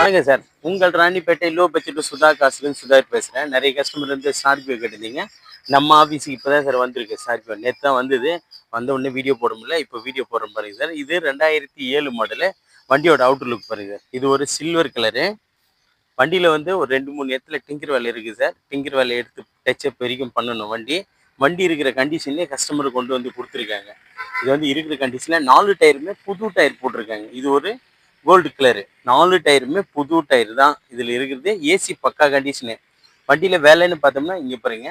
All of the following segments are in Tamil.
வணக்கம் சார். உங்கள் ராணிப்பேட்டை லோ பட்ஜெட் சுதா காசுலேருந்து சுதாகர் பேசுகிறேன். நிறைய கஸ்டமர் வந்து ஸ்கார்பியோ கேட்டிருந்தீங்க. நம்ம ஆஃபீஸுக்கு இப்போ தான் சார் வந்திருக்கு ஸ்கார்பியோ. நேற்று தான் வந்தது. வந்த உடனே வீடியோ போட முடியல. இப்போ வீடியோ போடுறோம் பாருங்க சார். இது 2007 மாடலு. வண்டியோட அவுட்டர் லுக் பாருங்க சார். இது ஒரு சில்வர் கலரு. வண்டியில் வந்து ஒரு 2-3 இடத்துல டிங்கர் வேலை இருக்குது சார். டிங்கர் வேலை எடுத்து டச்சப் வரைக்கும் பண்ணணும் வண்டி. வண்டி இருக்கிற கண்டிஷன்லேயே கஸ்டமருக்கு கொண்டு வந்து கொடுத்துருக்காங்க. இது வந்து இருக்கிற கண்டிஷனில் 4 டயருமே புது டயர் போட்டிருக்காங்க. இது ஒரு கோல்டு கலரு. 4 டயருமே புது டயர் தான் இதில் இருக்கிறது. ஏசி பக்கா கண்டிஷனு. வண்டியில் வேலைன்னு பார்த்தோம்னா இங்கே பாருங்க,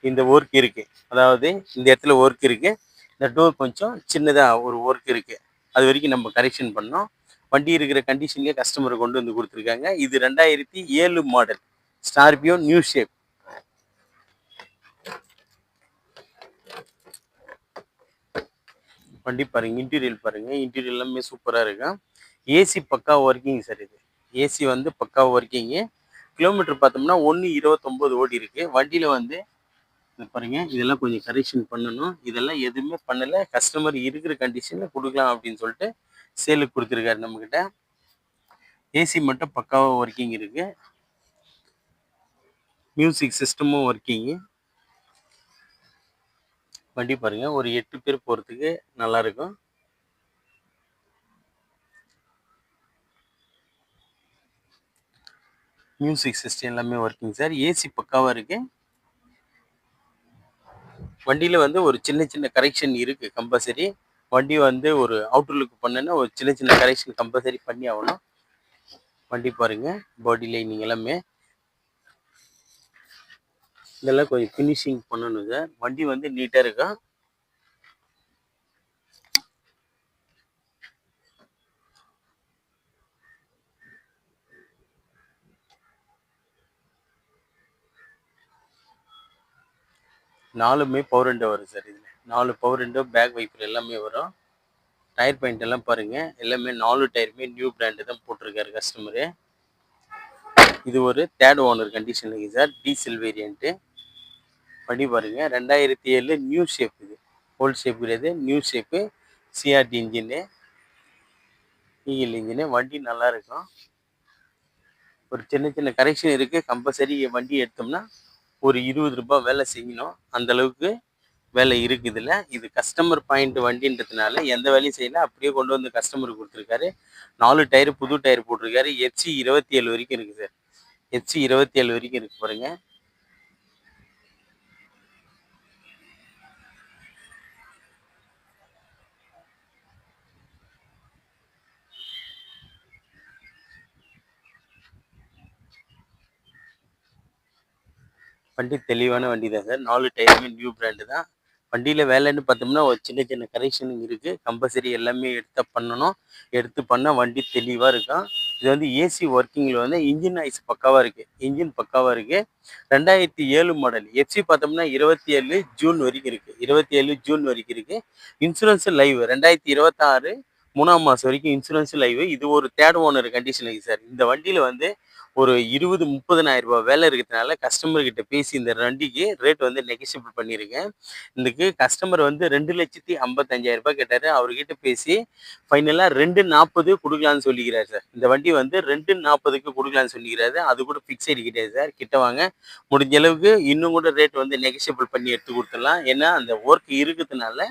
இந்த ஒர்க் இருக்குது. அதாவது இந்த இடத்துல ஒர்க் இருக்குது. இந்த டோர் கொஞ்சம் சின்னதாக ஒரு ஒர்க் இருக்குது. அது வரைக்கும் நம்ம கரெக்ஷன் பண்ணோம். வண்டி இருக்கிற கண்டிஷன்லேயே கஸ்டமரை கொண்டு வந்து கொடுத்துருக்காங்க. இது 2007 மாடல் ஸ்கார்பியோ நியூ ஷேப். வண்டி பாருங்க, இன்டீரியல் பாருங்க. இன்டீரியல் எல்லாமே சூப்பராக இருக்கும். ஏசி பக்கா ஒர்க்கிங் சார். இது ஏசி வந்து பக்கா ஒர்க்கிங்கு. கிலோமீட்டர் பார்த்தோம்னா 1.29 ஓடி இருக்கு. வண்டியில் வந்து பாருங்க, இதெல்லாம் கொஞ்சம் கரெக்ஷன் பண்ணணும். இதெல்லாம் எதுவுமே பண்ணலை. கஸ்டமர் இருக்கிற கண்டிஷனில் கொடுக்கலாம் அப்படின்னு சொல்லிட்டு சேலுக்கு கொடுத்துருக்காரு நம்மக்கிட்ட. ஏசி மட்டும் பக்காவாக ஒர்க்கிங் இருக்கு. மியூசிக் சிஸ்டமும் ஒர்க்கிங்கு. வண்டி பாருங்க, ஒரு 8 பேர் போகிறதுக்கு நல்லா இருக்கும். மியூசிக் சிஸ்டம் எல்லாமே ஒர்க்கிங் சார். ஏசி பக்காவாக இருக்கு. வண்டியில் வந்து ஒரு சின்ன சின்ன கரெக்ஷன் இருக்குது கம்பல்சரி. வண்டி வந்து ஒரு அவுட்டர் லுக் பண்ணேன்னா ஒரு சின்ன சின்ன கரெக்ஷன் கம்பல்சரி பண்ணி ஆகணும். வண்டி பாருங்க, பாடி லைனிங் எல்லாமே இதெல்லாம் கொஞ்சம் ஃபினிஷிங் பண்ணணும் சார். வண்டி வந்து நீட்டாக இருக்கா. நாலுமே பவர் விண்டோ வரும் சார். இதில் 4 பவர் விண்டோ, பேக் வைப்பர் எல்லாமே வரும். டயர் பாயிண்ட் எல்லாம் பாருங்க, எல்லாமே 4 டயருமே நியூ பிராண்டு தான் போட்டிருக்காரு கஸ்டமரு. இது ஒரு தேர்ட் ஓனர் கண்டிஷன் இருக்குது சார். Diesel variant. வண்டி பாருங்க, 2007 நியூ ஷேப். இது ஓல்ட் ஷேப் கிடையாது, new shape. CRD engine, EL engine. வண்டி நல்லா இருக்கும். ஒரு சின்ன சின்ன கரெக்ஷன் இருக்குது கம்பல்சரி. வண்டி எடுத்தோம்னா ஒரு 20 ரூபாய் வேலை செய்யணும். அந்த அளவுக்கு வேலை இருக்குது இதில். இது கஸ்டமர் பாயிண்ட் வண்டின்றதுனால எந்த வேலையும் செய்யல, அப்படியே கொண்டு வந்து கஸ்டமருக்கு கொடுத்துருக்காரு. 4 டயரு புது டயர் போட்டிருக்காரு. FC 27 வரைக்கும் இருக்குது சார். FC 27 வரைக்கும் இருக்குது பாருங்க. வண்டி தெளிவான வண்டி தான் சார். 4 டயருமே நியூ பிராண்டு தான். வண்டியில் வேலைன்னு பார்த்தோம்னா ஒரு சின்ன சின்ன கரெக்ஷனுங்க இருக்குது. கம்பல்சரி எல்லாமே எடுத்து பண்ணால் வண்டி தெளிவாக இருக்கும். இது வந்து ஏசி ஒர்க்கிங்கில் வந்து இன்ஜின் ஐஸ் பக்காவாக இருக்குது. இன்ஜின் பக்காவாக இருக்குது. 2007 மாடல். எஃப்சி பார்த்தோம்னா 27 ஜூன் வரைக்கும் இருக்குது. 27 ஜூன் வரைக்கும் இருக்குது. இன்சூரன்ஸு லைவ் 2026 3ஆம் மாதம் வரைக்கும் இன்சூரன்ஸு லைவ். இது ஒரு தேர்ட் ஓனர் கண்டிஷன் இருக்குது சார். இந்த வண்டியில் வந்து ஒரு 20-30,000 ரூபாய் வேலை இருக்கிறதுனால கஸ்டமர்கிட்ட பேசி இந்த வண்டிக்கு ரேட் வந்து நெகோஷியபிள் பண்ணியிருக்கேன். இதுக்கு கஸ்டமர் வந்து 2,55,000 ரூபாய் கேட்டார். அவர்கிட்ட பேசி ஃபைனலாக 2,40 கொடுக்கலான்னு சொல்லிக்கிறார் சார். இந்த வண்டி வந்து 2,40க்கு கொடுக்கலான்னு சொல்லிக்கிறாரு. அது கூட ஃபிக்ஸடு கிடையாது சார். கிட்ட வாங்க, முடிஞ்ச அளவுக்கு இன்னும் கூட ரேட் வந்து நெகோஷியபிள் பண்ணி எடுத்து கொடுத்துடலாம். ஏன்னா அந்த ஒர்க் இருக்கிறதுனால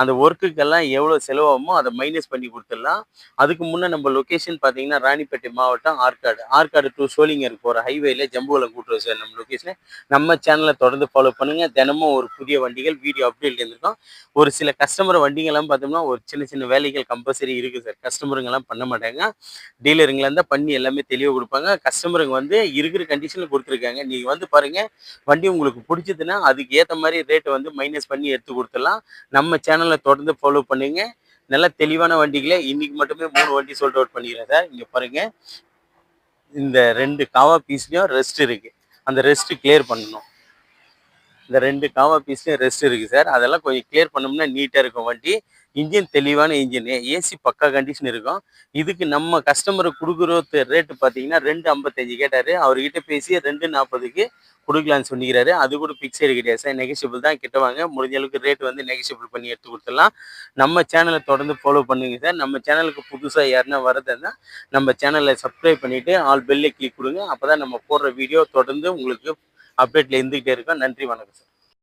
அந்த ஒர்க்குக்கெல்லாம் எவ்வளோ செலவாகுமோ அதை மைனஸ் பண்ணி கொடுத்துடலாம். அதுக்கு முன்னே நம்ம லொக்கேஷன் பார்த்தீங்கன்னா ராணிப்பேட்டை மாவட்டம் ஆற்காடு டு சோளிங்கர் போகிற ஹைவேல ஜம்புவில் கூட்டுறோம் சார் நம்ம லொக்கேஷனை. நம்ம சேனலை தொடர்ந்து ஃபாலோ பண்ணுங்கள். தினமும் ஒரு புதிய வண்டிகள் வீடியோ அப்டேட் இருந்திருக்கும். ஒரு சில கஸ்டமர் வண்டிங்கெல்லாம் பார்த்தோம்னா ஒரு சின்ன சின்ன வேலைகள் கம்பல்சரி இருக்குது சார். கஸ்டமருங்கெல்லாம் பண்ண மாட்டாங்க. டீலருங்களாக இருந்தால் பண்ணி எல்லாமே தெளிவாக கொடுப்பாங்க. கஸ்டமருங்க வந்து இருக்கிற கண்டிஷனில் கொடுத்துருக்காங்க. நீங்கள் வந்து பாருங்கள், வண்டி உங்களுக்கு பிடிச்சதுன்னா அதுக்கு ஏற்ற மாதிரி ரேட்டை வந்து மைனஸ் பண்ணி எடுத்து கொடுத்துடலாம். நம்ம சேனலை தொடர்ந்து ஃபாலோ பண்ணுங்க. நல்ல தெளிவான வண்டிகளை இன்னைக்கு மட்டுமே 3 வண்டி சோல்ட் அவுட் பண்ணிக்கிறேன் சார். இங்கே பாருங்க, இந்த 2 காவா பீஸ்லையும் ரெஸ்ட் இருக்கு. அந்த ரெஸ்ட் கிளியர் பண்ணணும். இந்த 2 காமா பீஸ்லையும் ரெஸ்ட் இருக்குது சார். அதெல்லாம் கொஞ்சம் கிளியர் பண்ணோம்னா நீட்டாக இருக்கும் வண்டி. இன்ஜின் தெளிவான இன்ஜின், ஏசி பக்கா கண்டிஷன் இருக்கும். இதுக்கு நம்ம கஸ்டமருக்கு கொடுக்குற ரேட்டு பார்த்தீங்கன்னா 2,55 கேட்டார். அவர்கிட்ட பேசி 2,40க்கு கொடுக்கலான்னு சொல்லிக்கிறாரு. அது கூட பிக்சடு கிடையாது சார், நெகஷியபிள் தான். கிட்ட வாங்க, முடிஞ்ச அளவுக்கு ரேட் வந்து நெகஷியபிள் பண்ணி எடுத்து கொடுத்துடலாம். நம்ம சேனலை தொடர்ந்து ஃபாலோ பண்ணுங்க சார். நம்ம சேனலுக்கு புதுசாக யாருன்னா வரதுன்னா நம்ம சேனலை சப்ஸ்கிரைப் பண்ணிவிட்டு ஆல் பெல்லை கிளிக் கொடுங்க. அப்போ தான் நம்ம போடுற வீடியோ தொடர்ந்து உங்களுக்கு அப்டேட்டில் இருந்துக்கிட்டே இருக்கும். நன்றி, வணக்கம் சார்.